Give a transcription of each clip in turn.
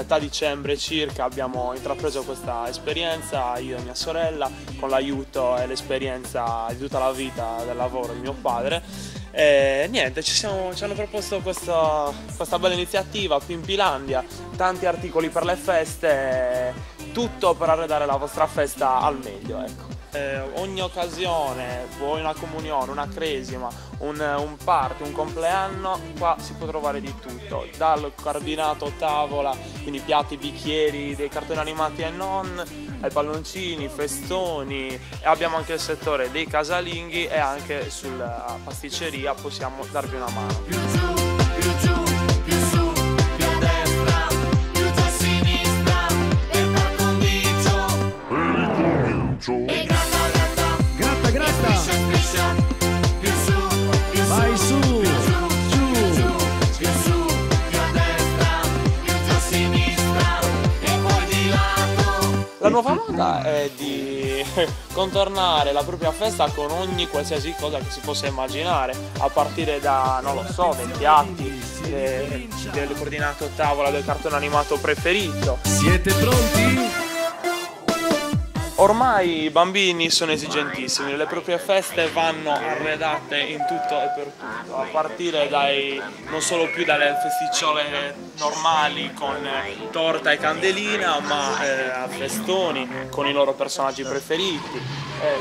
metà dicembre circa abbiamo intrapreso questa esperienza, io e mia sorella, con l'aiuto e l'esperienza di tutta la vita del lavoro di mio padre. E niente, ci hanno proposto questa bella iniziativa, Pimpilandia, tanti articoli per le feste, tutto per arredare la vostra festa al meglio, ecco. Ogni occasione, vuoi una comunione, una cresima, un party, un compleanno, qua si può trovare di tutto, dal coordinato tavola, quindi piatti, bicchieri, dei cartoni animati e non, ai palloncini, festoni, e abbiamo anche il settore dei casalinghi e anche sulla pasticceria possiamo darvi una mano. Più giù, più su, più a destra, più giù a sinistra, e par condicio. E gratta, gratta, striscia, più su, più vai su, più su, più a destra, più giù a sinistra, e poi di lato. La nuova moda è di contornare la propria festa con ogni qualsiasi cosa che si possa immaginare, a partire da, non lo so, dei piatti, del coordinato tavola, del cartone animato preferito. Siete pronti? Ormai i bambini sono esigentissimi, le proprie feste vanno arredate in tutto e per tutto, a partire non solo più dalle festicciole normali con torta e candelina, ma a festoni con i loro personaggi preferiti,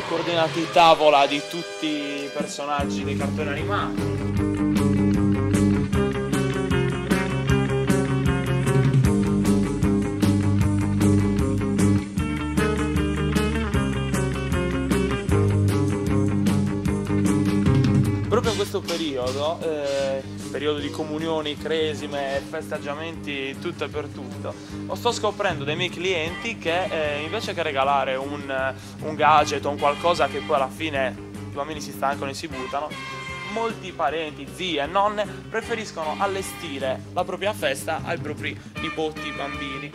coordinati tavola di tutti i personaggi dei cartoni animati. Proprio in questo periodo di comunioni, cresime, festeggiamenti, tutto e per tutto, sto scoprendo dei miei clienti che invece che regalare un gadget o un qualcosa che poi alla fine i bambini si stancano e si buttano, molti parenti, zie e nonne preferiscono allestire la propria festa ai propri nipoti, bambini.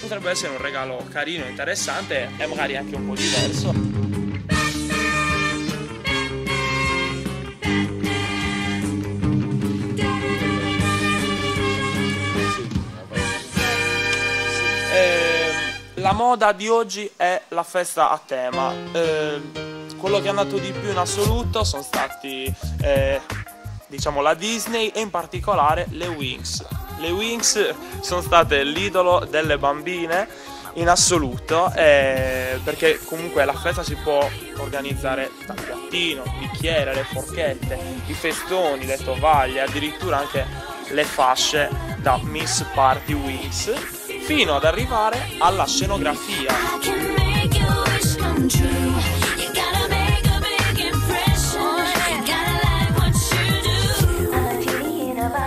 Potrebbe essere un regalo carino, interessante e magari anche un po' diverso. La moda di oggi è la festa a tema. Quello che è andato di più in assoluto sono stati diciamo la Disney e in particolare le Winx. Le Winx sono state l'idolo delle bambine in assoluto, perché comunque la festa si può organizzare dal piattino, il bicchiere, le forchette, i festoni, le tovaglie, addirittura anche le fasce da Miss Party Winx, fino ad arrivare alla scenografia.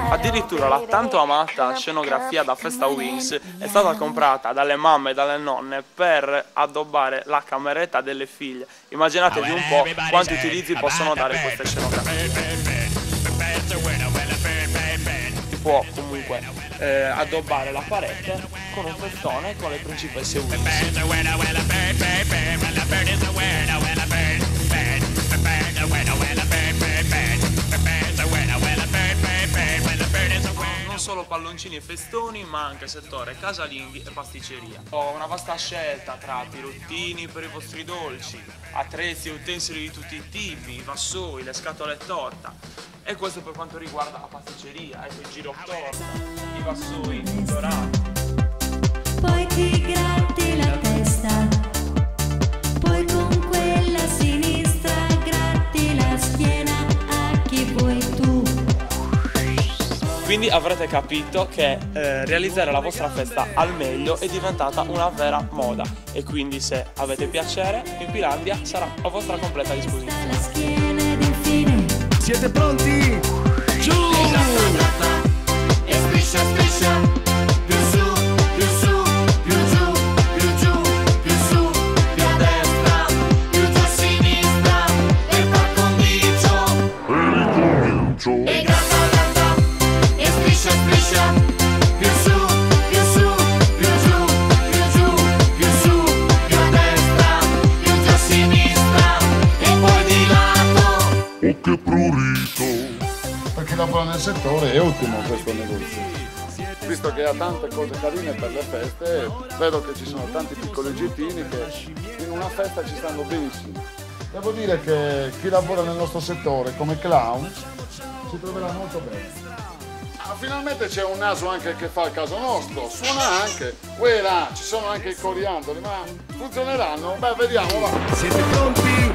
Addirittura la tanto amata scenografia da festa Winx è stata comprata dalle mamme e dalle nonne per addobbare la cameretta delle figlie. Immaginatevi un po' quanti utilizzi possono dare queste scenografie. Si può comunque addobbare la parete con un festone con le principesse Winx. Non solo palloncini e festoni, ma anche settore casalinghi e pasticceria. Ho una vasta scelta tra pirottini per i vostri dolci, attrezzi e utensili di tutti i tipi, i vassoi, le scatole torta. E questo per quanto riguarda la pasticceria, ecco il giro torta, i vassoi dorati. Poi ti gratti la testa, poi con quella sinistra gratti la schiena a chi vuoi tu. Quindi avrete capito che realizzare la vostra festa al meglio è diventata una vera moda, e quindi se avete piacere, Pimpilandia sarà a vostra completa disposizione. La schiena ed infine. Siete pronti? Giù! E striscia, striscia, più su, più su, più giù, più giù, più su, più a destra, più giù a sinistra, e par condicio. E gratta, e striscia, striscia, più su, più su, più giù, più giù, più su, più a destra, più giù a sinistra, e poi di lato. Oh, che prurito! Perché lavora nel settore è ottimo questo negozio. visto che ha tante cose carine per le feste, vedo che ci sono tanti piccoli gittini che in una festa ci stanno benissimo. Devo dire che chi lavora nel nostro settore come clown si troverà molto bene. Finalmente c'è un naso anche che fa il caso nostro, suona anche, là, ci sono anche i coriandoli, ma funzioneranno? Beh, vediamo, va. Siete pronti?